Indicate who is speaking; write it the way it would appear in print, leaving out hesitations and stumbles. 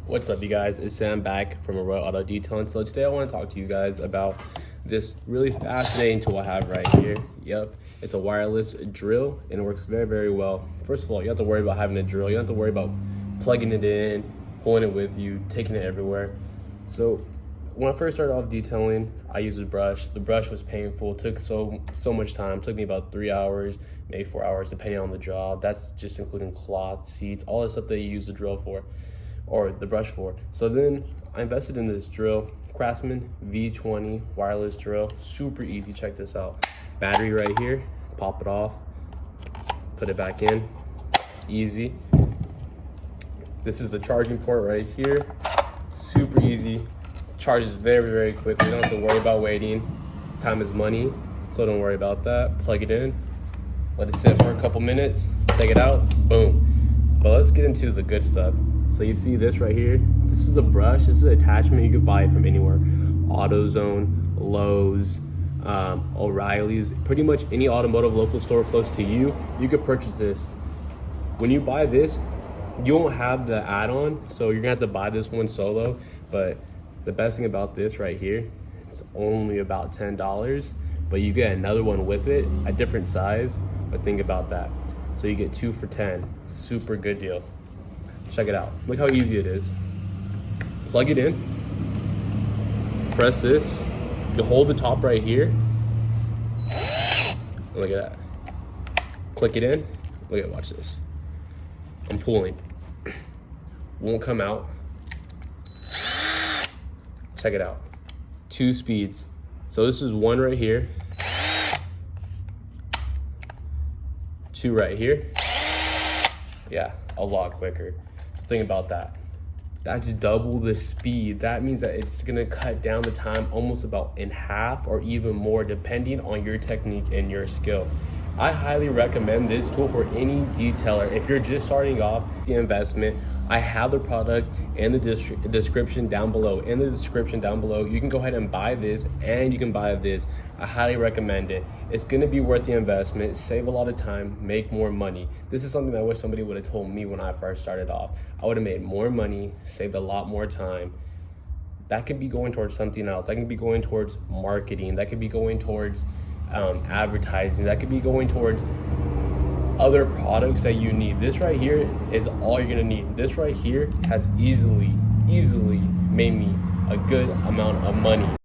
Speaker 1: What's up, you guys? It's Sam back from Royal Auto Detailing. So today I want to talk to you guys about this really fascinating tool I have right here. Yep, it's a wireless drill and it works very, very well. First of all, you don't have to worry about having a drill. You don't have to worry about plugging it in, pulling it with you, taking it everywhere. So when I first started off detailing, I used a brush. The brush was painful. It took so much time. It took me about 3 hours, maybe 4 hours, depending on the job. That's just including cloth, seats, all the stuff that you use the drill for, or the brush for. So then I invested in this drill, Craftsman V20 wireless drill. Super easy. Check this out. Battery right here. Pop it off. Put it back in. Easy. This is the charging port right here. Super easy. Charges very, very quickly. You don't have to worry about waiting. Time is money, so don't worry about that. Plug it in. Let it sit for a couple minutes. Take it out. Boom. But let's get into the good stuff. So you see this right here? This is a brush. This is an attachment. You can buy it from anywhere. AutoZone, Lowe's, O'Reilly's, pretty much any automotive local store close to you, you could purchase this. When you buy this, you won't have the add-on, so you're gonna have to buy this one solo. But the best thing about this right here, it's only about $10, but you get another one with it, a different size. But think about that. So you get 2 for $10. Super good deal. Check it out. Look how easy it is. Plug it in. Press this. You hold the top right here. Look at that. Click it in. Look at, watch this. I'm pulling. Won't come out. Check it out. 2 speeds. So this is 1 right here. 2 right here. Yeah, a lot quicker. So think about that. That's double the speed. That means that it's gonna cut down the time almost about in half or even more, depending on your technique and your skill. I highly recommend this tool for any detailer. If you're just starting off the investment, I have the product in the description down below. In the description down below, you can go ahead and buy this, and you can buy this. I highly recommend it. It's gonna be worth the investment, save a lot of time, make more money. This is something that I wish somebody would have told me when I first started off. I would have made more money, saved a lot more time. That could be going towards something else. That could be going towards marketing. That could be going towards advertising. That could be going towards other products that you need. This right here is all you're gonna need. This right here has easily made me a good amount of money.